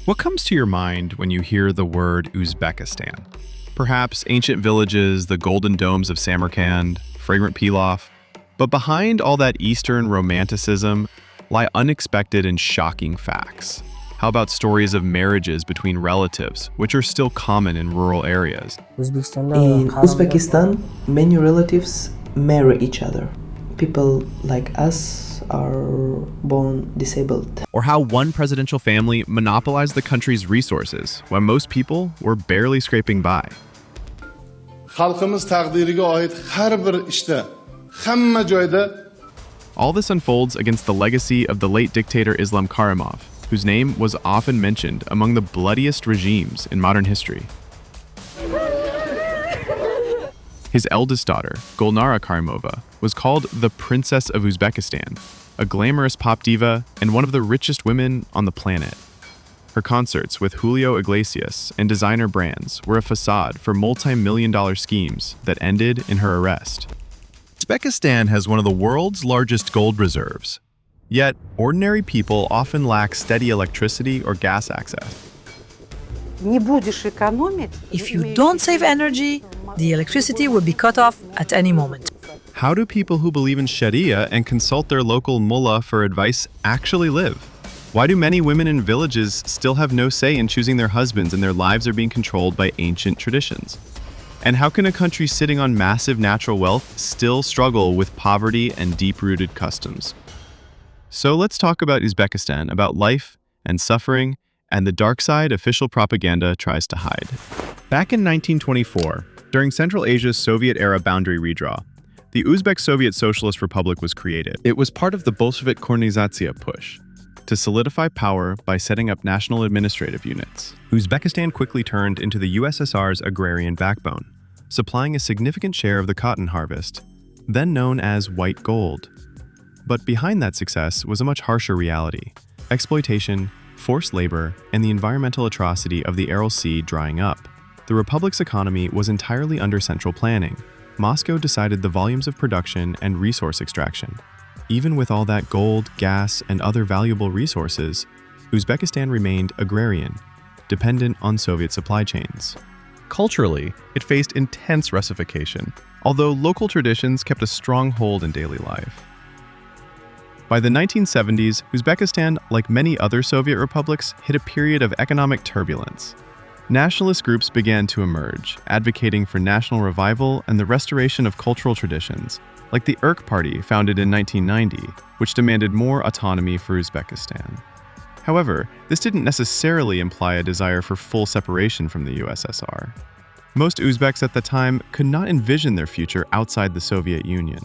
What comes to your mind when you hear the word Uzbekistan? Perhaps ancient villages, the golden domes of Samarkand, fragrant pilaf. But behind all that Eastern romanticism lie unexpected and shocking facts. How about stories of marriages between relatives, which are still common in rural areas? In Uzbekistan, many relatives marry each other. People like us are born disabled. Or how one presidential family monopolized the country's resources when most people were barely scraping by. Xalqimiz taqdiriga oid har bir ishda, hamma joyda. All this unfolds against the legacy of the late dictator Islam Karimov, whose name was often mentioned among the bloodiest regimes in modern history. His eldest daughter, Gulnara Karimova, was called the Princess of Uzbekistan, a glamorous pop diva and one of the richest women on the planet. Her concerts with Julio Iglesias and designer brands were a facade for multi-million-dollar schemes that ended in her arrest. Uzbekistan has one of the world's largest gold reserves. Yet, ordinary people often lack steady electricity or gas access. If you don't save energy, the electricity will be cut off at any moment. How do people who believe in Sharia and consult their local mullah for advice actually live? Why do many women in villages still have no say in choosing their husbands and their lives are being controlled by ancient traditions? And how can a country sitting on massive natural wealth still struggle with poverty and deep-rooted customs? So let's talk about Uzbekistan, about life and suffering and the dark side official propaganda tries to hide. Back in 1924, during Central Asia's Soviet-era boundary redraw, the Uzbek Soviet Socialist Republic was created. It was part of the Bolshevik Korenizatsiya push to solidify power by setting up national administrative units. Uzbekistan quickly turned into the USSR's agrarian backbone, supplying a significant share of the cotton harvest, then known as white gold. But behind that success was a much harsher reality: exploitation, forced labor, and the environmental atrocity of the Aral Sea drying up. The republic's economy was entirely under central planning. Moscow decided the volumes of production and resource extraction. Even with all that gold, gas, and other valuable resources, Uzbekistan remained agrarian, dependent on Soviet supply chains. Culturally, it faced intense Russification, although local traditions kept a strong hold in daily life. By the 1970s, Uzbekistan, like many other Soviet republics, hit a period of economic turbulence. Nationalist groups began to emerge, advocating for national revival and the restoration of cultural traditions, like the Irk Party founded in 1990, which demanded more autonomy for Uzbekistan. However, this didn't necessarily imply a desire for full separation from the USSR. Most Uzbeks at the time could not envision their future outside the Soviet Union.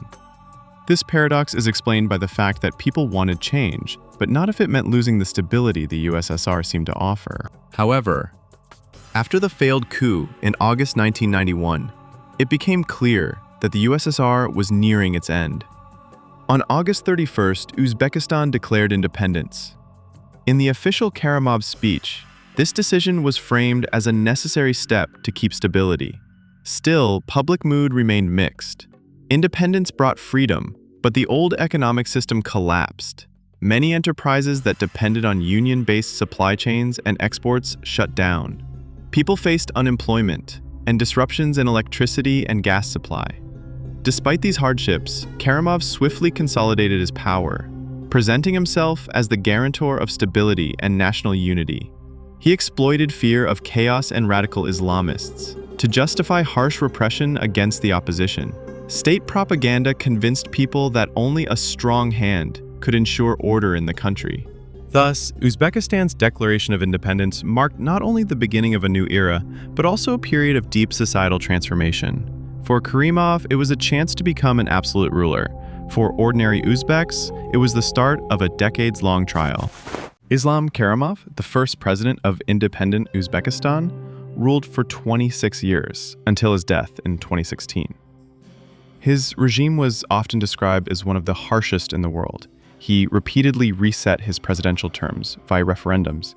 This paradox is explained by the fact that people wanted change, but not if it meant losing the stability the USSR seemed to offer. However, after the failed coup in August 1991, it became clear that the USSR was nearing its end. On August 31st, Uzbekistan declared independence. In the official Karimovs speech, this decision was framed as a necessary step to keep stability. Still, public mood remained mixed. Independence brought freedom, but the old economic system collapsed. Many enterprises that depended on union-based supply chains and exports shut down. People faced unemployment and disruptions in electricity and gas supply. Despite these hardships, Karimov swiftly consolidated his power, presenting himself as the guarantor of stability and national unity. He exploited fear of chaos and radical Islamists to justify harsh repression against the opposition. State propaganda convinced people that only a strong hand could ensure order in the country. Thus, Uzbekistan's declaration of independence marked not only the beginning of a new era, but also a period of deep societal transformation. For Karimov, it was a chance to become an absolute ruler. For ordinary Uzbeks, it was the start of a decades-long trial. Islam Karimov, the first president of independent Uzbekistan, ruled for 26 years, until his death in 2016. His regime was often described as one of the harshest in the world. He repeatedly reset his presidential terms via referendums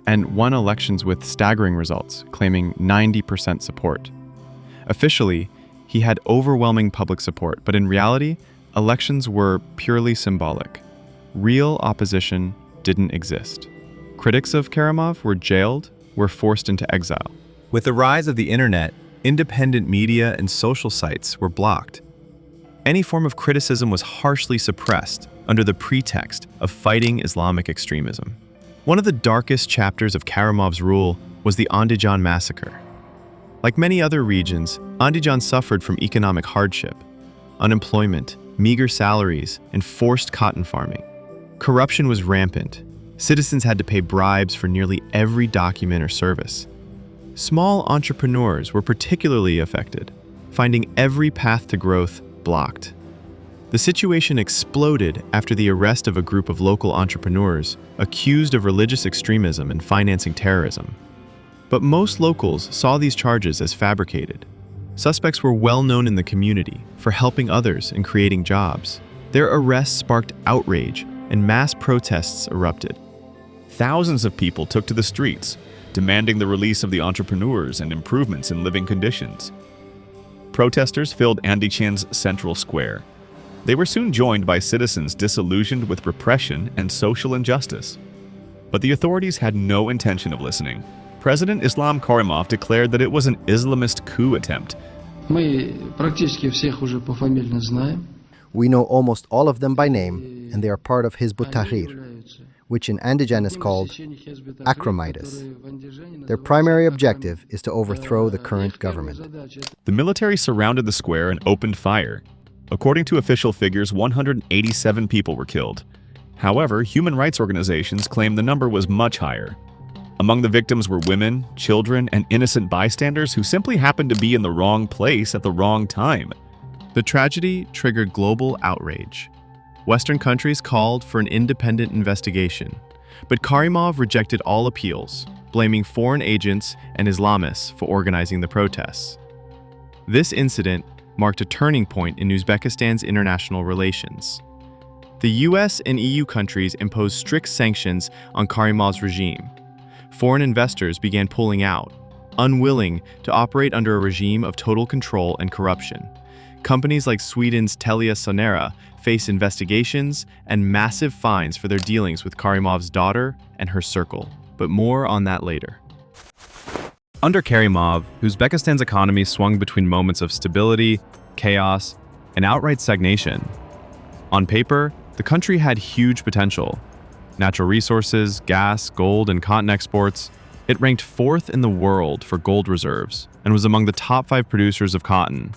and won elections with staggering results, claiming 90% support. Officially, he had overwhelming public support, but in reality, elections were purely symbolic. Real opposition didn't exist. Critics of Karimov were jailed, were forced into exile. With the rise of the internet, independent media and social sites were blocked. Any form of criticism was harshly suppressed under the pretext of fighting Islamic extremism. One of the darkest chapters of Karimov's rule was the Andijan massacre. Like many other regions, Andijan suffered from economic hardship, unemployment, meager salaries, and forced cotton farming. Corruption was rampant. Citizens had to pay bribes for nearly every document or service. Small entrepreneurs were particularly affected, finding every path to growth blocked. The situation exploded after the arrest of a group of local entrepreneurs accused of religious extremism and financing terrorism. But most locals saw these charges as fabricated. Suspects were well known in the community for helping others and creating jobs. Their arrests sparked outrage and mass protests erupted. Thousands of people took to the streets, demanding the release of the entrepreneurs and improvements in living conditions. Protesters filled Andichan's central square. They were soon joined by citizens disillusioned with repression and social injustice. But the authorities had no intention of listening. President Islam Karimov declared that it was an Islamist coup attempt. Мы практически всех уже пофамильно знаем. We know almost all of them by name, and they are part of Hizb ut-Tahrir, which in Andijan is called Akramitis. Their primary objective is to overthrow the current government. The military surrounded the square and opened fire. According to official figures, 187 people were killed. However, human rights organizations claim the number was much higher. Among the victims were women, children, and innocent bystanders who simply happened to be in the wrong place at the wrong time. The tragedy triggered global outrage. Western countries called for an independent investigation, but Karimov rejected all appeals, blaming foreign agents and Islamists for organizing the protests. This incident marked a turning point in Uzbekistan's international relations. The US and EU countries imposed strict sanctions on Karimov's regime. Foreign investors began pulling out, unwilling to operate under a regime of total control and corruption. Companies like Sweden's Telia Sonera face investigations and massive fines for their dealings with Karimov's daughter and her circle. But more on that later. Under Karimov, Uzbekistan's economy swung between moments of stability, chaos, and outright stagnation. On paper, the country had huge potential. Natural resources, gas, gold, and cotton exports. It ranked 4th in the world for gold reserves and was among the top 5 producers of cotton.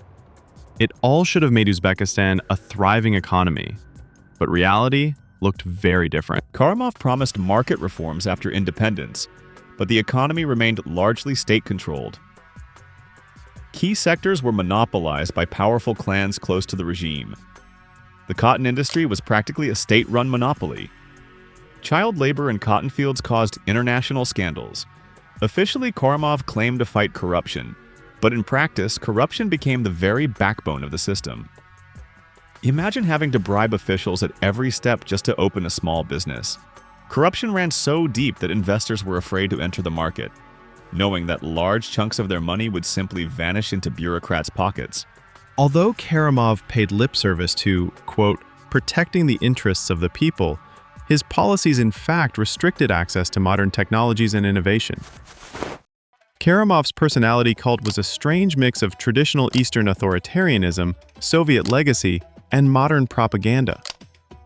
It all should have made Uzbekistan a thriving economy, but reality looked very different. Karimov promised market reforms after independence, but the economy remained largely state-controlled. Key sectors were monopolized by powerful clans close to the regime. The cotton industry was practically a state-run monopoly. Child labor in cotton fields caused international scandals. Officially, Karimov claimed to fight corruption, but in practice, corruption became the very backbone of the system. Imagine having to bribe officials at every step just to open a small business. Corruption ran so deep that investors were afraid to enter the market, knowing that large chunks of their money would simply vanish into bureaucrats' pockets. Although Karimov paid lip service to, quote, protecting the interests of the people, his policies in fact restricted access to modern technologies and innovation. Karimov's personality cult was a strange mix of traditional Eastern authoritarianism, Soviet legacy, and modern propaganda.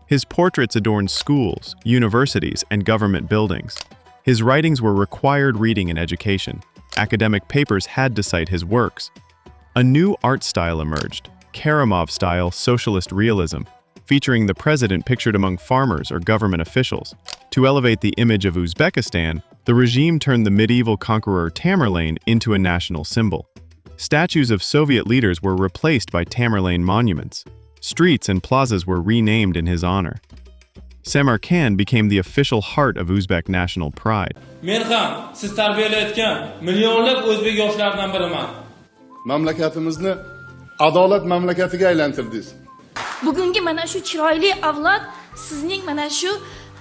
His portraits adorned schools, universities, and government buildings. His writings were required reading in education. Academic papers had to cite his works. A new art style emerged, Karimov-style socialist realism, featuring the president pictured among farmers or government officials. To elevate the image of Uzbekistan, the regime turned the medieval conqueror Tamerlane into a national symbol. Statues of Soviet leaders were replaced by Tamerlane monuments. Streets and plazas were renamed in his honor. Samarkand became the official heart of Uzbek national pride. Men ham siz tarbiyalayotgan millionlab o'zbek yoshlaridan biriman. Mamlakatimizni adolat mamlakatiga aylantirdingiz. Bugungi mana shu chiroyli avlod sizning mana shu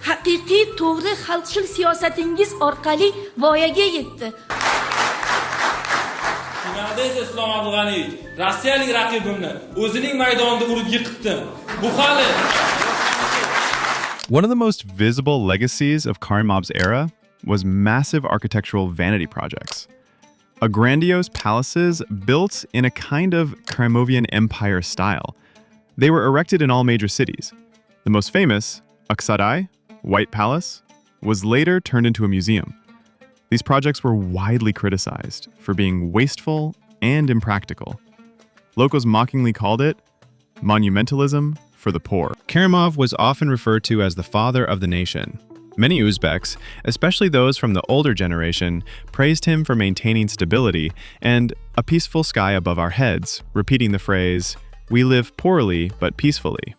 haqiqiy to'g'ri xalqchil siyosatingiz orqali voyaga yetdi. Finalda esa Islom Abdug'aniyevich Rossiyalik raqibimni o'zining maydonida urib yiqitdim. Bu hali One of the most visible legacies of Karimov's era was massive architectural vanity projects. A grandiose palaces built in a kind of Karimovian empire style. They were erected in all major cities. The most famous, Aksaray, White Palace, was later turned into a museum. These projects were widely criticized for being wasteful and impractical. Locals mockingly called it monumentalism for the poor. Karimov was often referred to as the father of the nation. Many Uzbeks, especially those from the older generation, praised him for maintaining stability and a peaceful sky above our heads, repeating the phrase, "We live poorly but peacefully."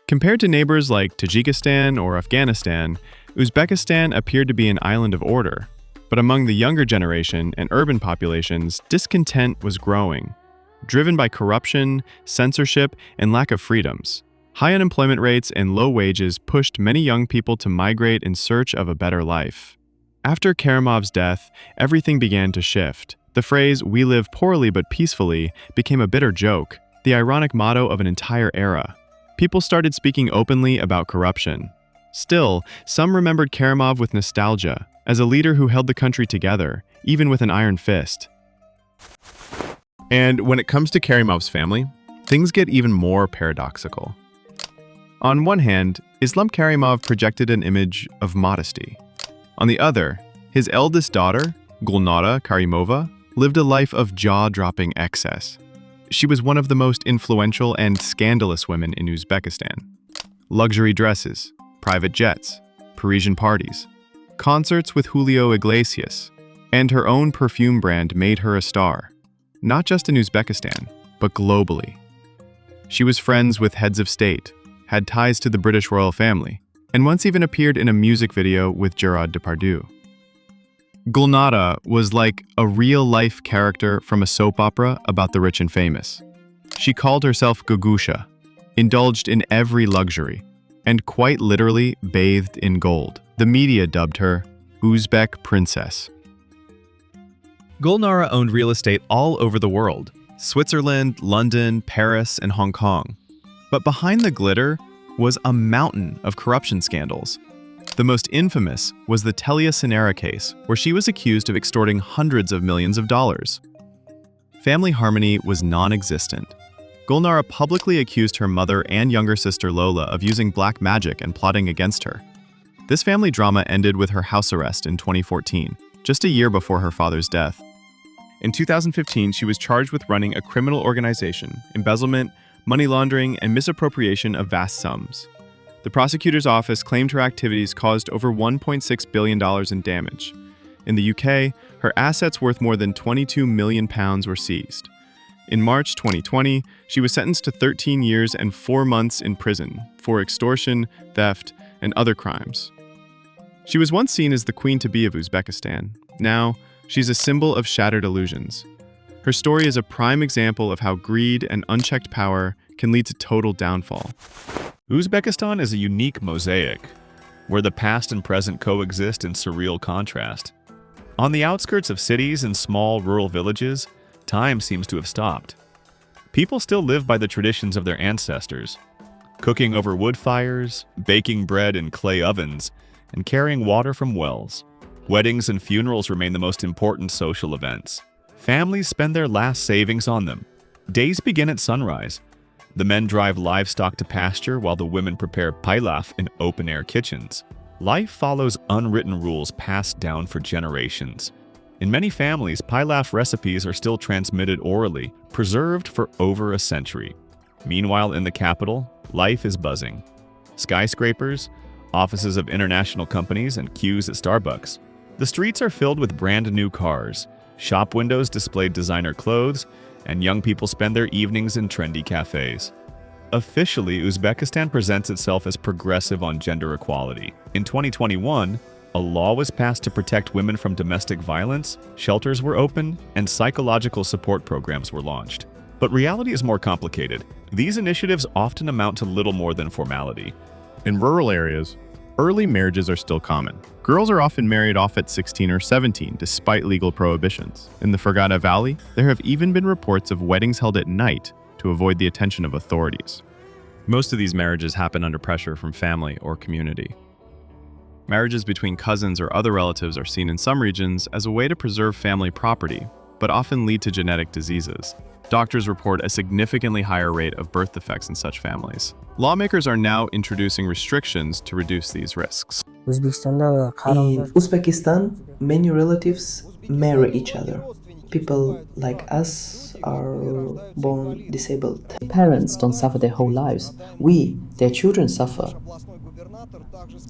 Compared to neighbors like Tajikistan or Afghanistan, Uzbekistan appeared to be an island of order. But among the younger generation and urban populations, discontent was growing, driven by corruption, censorship, and lack of freedoms. High unemployment rates and low wages pushed many young people to migrate in search of a better life. After Karimov's death, everything began to shift. The phrase, "we live poorly but peacefully," became a bitter joke, the ironic motto of an entire era. People started speaking openly about corruption. Still, some remembered Karimov with nostalgia, as a leader who held the country together, even with an iron fist. And when it comes to Karimov's family, things get even more paradoxical. On one hand, Islam Karimov projected an image of modesty. On the other, his eldest daughter, Gulnara Karimova, lived a life of jaw-dropping excess. She was one of the most influential and scandalous women in Uzbekistan. Luxury dresses, private jets, Parisian parties, concerts with Julio Iglesias, and her own perfume brand made her a star, not just in Uzbekistan, but globally. She was friends with heads of state, had ties to the British royal family, and once even appeared in a music video with Gerard Depardieu. Gulnara was like a real-life character from a soap opera about the rich and famous. She called herself Gugusha, indulged in every luxury, and quite literally bathed in gold. The media dubbed her Uzbek Princess. Gulnara owned real estate all over the world: Switzerland, London, Paris, and Hong Kong. But behind the glitter was a mountain of corruption scandals. The most infamous was the Telia Sonera case, where she was accused of extorting hundreds of millions of dollars. Family harmony was non-existent. Gulnara publicly accused her mother and younger sister Lola of using black magic and plotting against her. This family drama ended with her house arrest in 2014, just a year before her father's death. In 2015, she was charged with running a criminal organization, embezzlement, money laundering, and misappropriation of vast sums. The prosecutor's office claimed her activities caused over $1.6 billion in damage. In the UK, her assets worth more than £22 million were seized. In March 2020, she was sentenced to 13 years and 4 months in prison for extortion, theft, and other crimes. She was once seen as the queen-to-be of Uzbekistan. Now, she's a symbol of shattered illusions. Her story is a prime example of how greed and unchecked power can lead to total downfall. Uzbekistan is a unique mosaic, where the past and present coexist in surreal contrast. On the outskirts of cities and small rural villages, time seems to have stopped. People still live by the traditions of their ancestors, cooking over wood fires, baking bread in clay ovens, and carrying water from wells. Weddings and funerals remain the most important social events. Families spend their last savings on them. Days begin at sunrise. The men drive livestock to pasture while the women prepare pilaf in open-air kitchens. Life follows unwritten rules passed down for generations. In many families, pilaf recipes are still transmitted orally, preserved for over a century. Meanwhile, in the capital, life is buzzing. Skyscrapers, offices of international companies, and queues at Starbucks. The streets are filled with brand-new cars. Shop windows display designer clothes, and young people spend their evenings in trendy cafes. Officially, Uzbekistan presents itself as progressive on gender equality. In 2021, a law was passed to protect women from domestic violence, shelters were opened, and psychological support programs were launched. But reality is more complicated. These initiatives often amount to little more than formality. In rural areas, early marriages are still common. Girls are often married off at 16 or 17, despite legal prohibitions. In the Fergana Valley, there have even been reports of weddings held at night to avoid the attention of authorities. Most of these marriages happen under pressure from family or community. Marriages between cousins or other relatives are seen in some regions as a way to preserve family property, but often lead to genetic diseases. Doctors report a significantly higher rate of birth defects in such families. Lawmakers are now introducing restrictions to reduce these risks. In Uzbekistan, many relatives marry each other. People like us are born disabled. Parents don't suffer their whole lives. We, their children, suffer.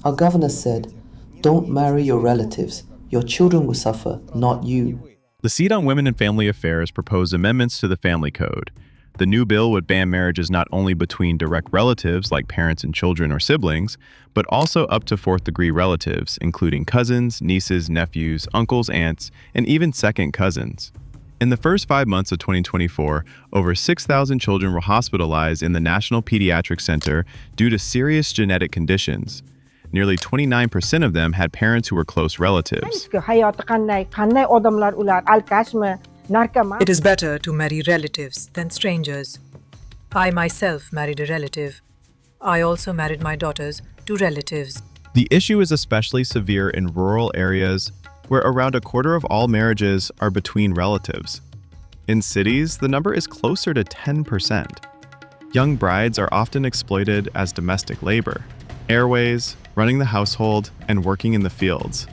Our governor said, "Don't marry your relatives. Your children will suffer, not you." The Seat on Women and Family Affairs proposed amendments to the Family Code. The new bill would ban marriages not only between direct relatives like parents and children or siblings, but also up to fourth-degree relatives, including cousins, nieces, nephews, uncles, aunts, and even second cousins. In the first 5 months of 2024, over 6,000 children were hospitalized in the National Pediatric Center due to serious genetic conditions. Nearly 29% of them had parents who were close relatives. It is better to marry relatives than strangers. I myself married a relative. I also married my daughters to relatives. The issue is especially severe in rural areas where around a quarter of all marriages are between relatives. In cities, the number is closer to 10%. Young brides are often exploited as domestic labor. Airways, running the household, and working in the fields.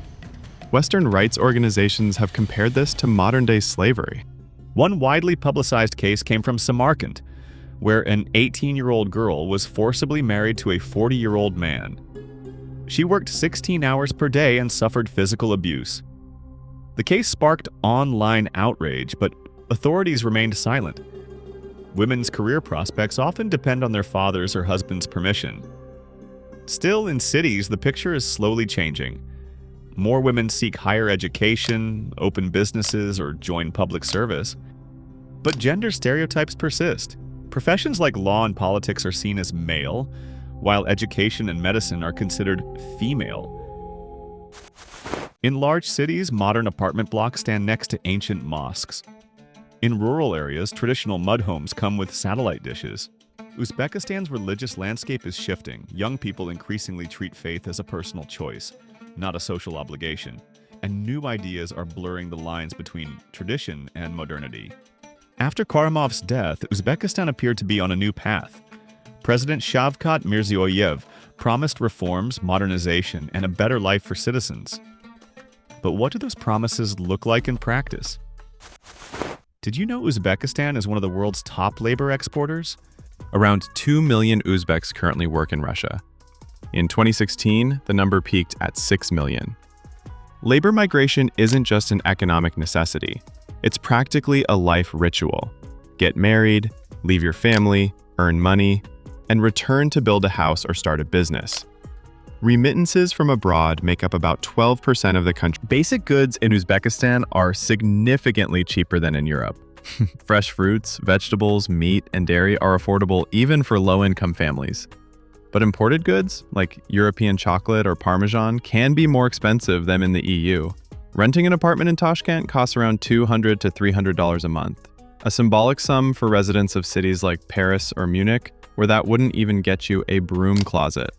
Western rights organizations have compared this to modern-day slavery. One widely publicized case came from Samarkand, where an 18-year-old girl was forcibly married to a 40-year-old man. She worked 16 hours per day and suffered physical abuse. The case sparked online outrage, but authorities remained silent. Women's career prospects often depend on their father's or husband's permission. Still, in cities, the picture is slowly changing. More women seek higher education, open businesses, or join public service. But gender stereotypes persist. Professions like law and politics are seen as male, while education and medicine are considered female. In large cities, modern apartment blocks stand next to ancient mosques. In rural areas, traditional mud homes come with satellite dishes. Uzbekistan's religious landscape is shifting. Young people increasingly treat faith as a personal choice, not a social obligation, and new ideas are blurring the lines between tradition and modernity. After Karimov's death, Uzbekistan appeared to be on a new path. President Shavkat Mirziyoyev promised reforms, modernization, and a better life for citizens. But what do those promises look like in practice? Did you know Uzbekistan is one of the world's top labor exporters? Around 2 million Uzbeks currently work in Russia. In 2016, the number peaked at 6 million. Labor migration isn't just an economic necessity. It's practically a life ritual. Get married, leave your family, earn money, and return to build a house or start a business. Remittances from abroad make up about 12% of the country. Basic goods in Uzbekistan are significantly cheaper than in Europe. Fresh fruits, vegetables, meat, and dairy are affordable even for low-income families. But imported goods, like European chocolate or Parmesan, can be more expensive than in the EU. Renting an apartment in Tashkent costs around $200 to $300 a month, a symbolic sum for residents of cities like Paris or Munich, where that wouldn't even get you a broom closet.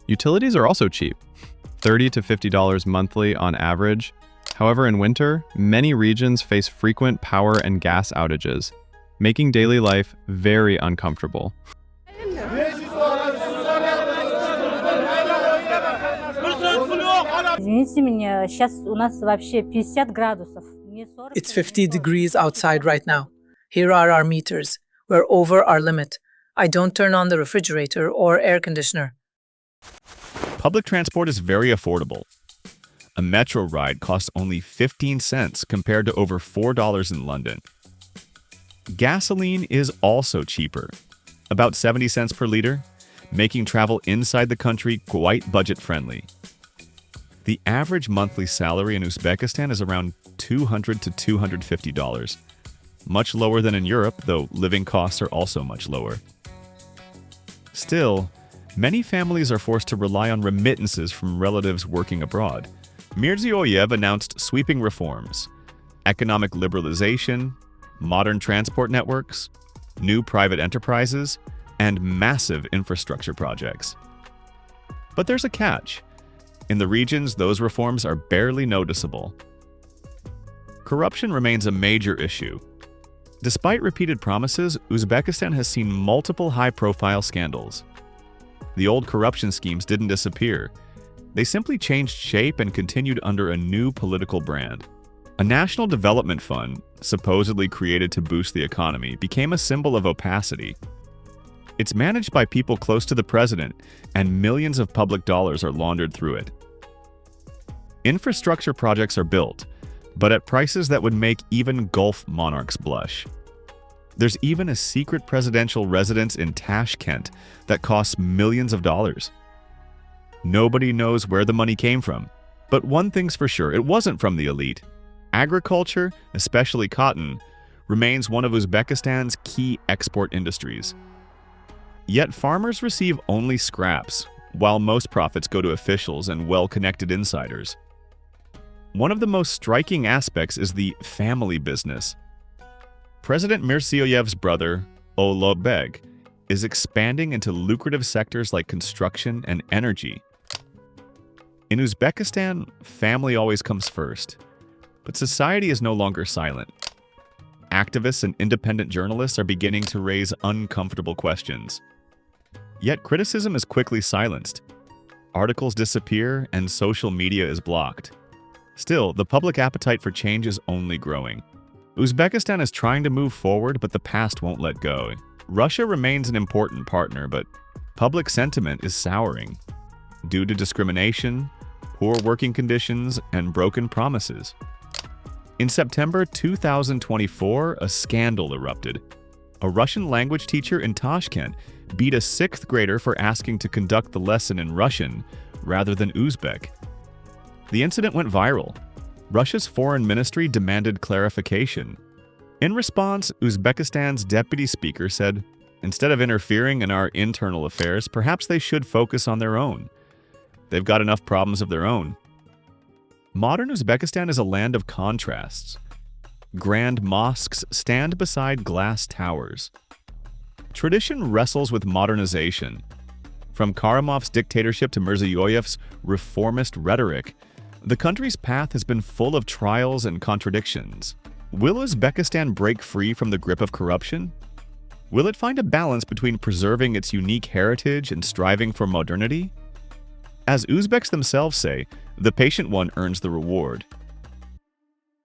Utilities are also cheap, $30 to $50 monthly on average. However, in winter, many regions face frequent power and gas outages, making daily life very uncomfortable. It's 50 degrees outside right now. Here are our meters. We're over our limit. I don't turn on the refrigerator or air conditioner. Public transport is very affordable. A metro ride costs only 15 cents compared to over $4 in London. Gasoline is also cheaper, about 70 cents per liter, making travel inside the country quite budget-friendly. The average monthly salary in Uzbekistan is around $200 to $250, much lower than in Europe, though living costs are also much lower. Still, many families are forced to rely on remittances from relatives working abroad. Mirziyoyev announced sweeping reforms, economic liberalization, modern transport networks, new private enterprises, and massive infrastructure projects. But there's a catch. In the regions, those reforms are barely noticeable. Corruption remains a major issue. Despite repeated promises, Uzbekistan has seen multiple high-profile scandals. The old corruption schemes didn't disappear. They simply changed shape and continued under a new political brand. A national development fund, supposedly created to boost the economy, became a symbol of opacity. It's managed by people close to the president, and millions of public dollars are laundered through it. Infrastructure projects are built, but at prices that would make even Gulf monarchs blush. There's even a secret presidential residence in Tashkent that costs millions of dollars. Nobody knows where the money came from, but one thing's for sure, it wasn't from the elite. Agriculture, especially cotton, remains one of Uzbekistan's key export industries. Yet farmers receive only scraps, while most profits go to officials and well-connected insiders. One of the most striking aspects is the family business. President Mirziyoyev's brother, Ologbeg, is expanding into lucrative sectors like construction and energy. In Uzbekistan, family always comes first, but society is no longer silent. Activists and independent journalists are beginning to raise uncomfortable questions. Yet criticism is quickly silenced. Articles disappear and social media is blocked. Still, the public appetite for change is only growing. Uzbekistan is trying to move forward, but the past won't let go. Russia remains an important partner, but public sentiment is souring due to discrimination, poor working conditions, and broken promises. In September 2024, a scandal erupted. A Russian language teacher in Tashkent beat a 6th grader for asking to conduct the lesson in Russian rather than Uzbek. The incident went viral. Russia's foreign ministry demanded clarification. In response, Uzbekistan's deputy speaker said, "Instead of interfering in our internal affairs, perhaps they should focus on their own. They've got enough problems of their own." Modern Uzbekistan is a land of contrasts. Grand mosques stand beside glass towers. Tradition wrestles with modernization. From Karimov's dictatorship to Mirziyoyev's reformist rhetoric, the country's path has been full of trials and contradictions. Will Uzbekistan break free from the grip of corruption? Will it find a balance between preserving its unique heritage and striving for modernity? As Uzbeks themselves say, the patient one earns the reward.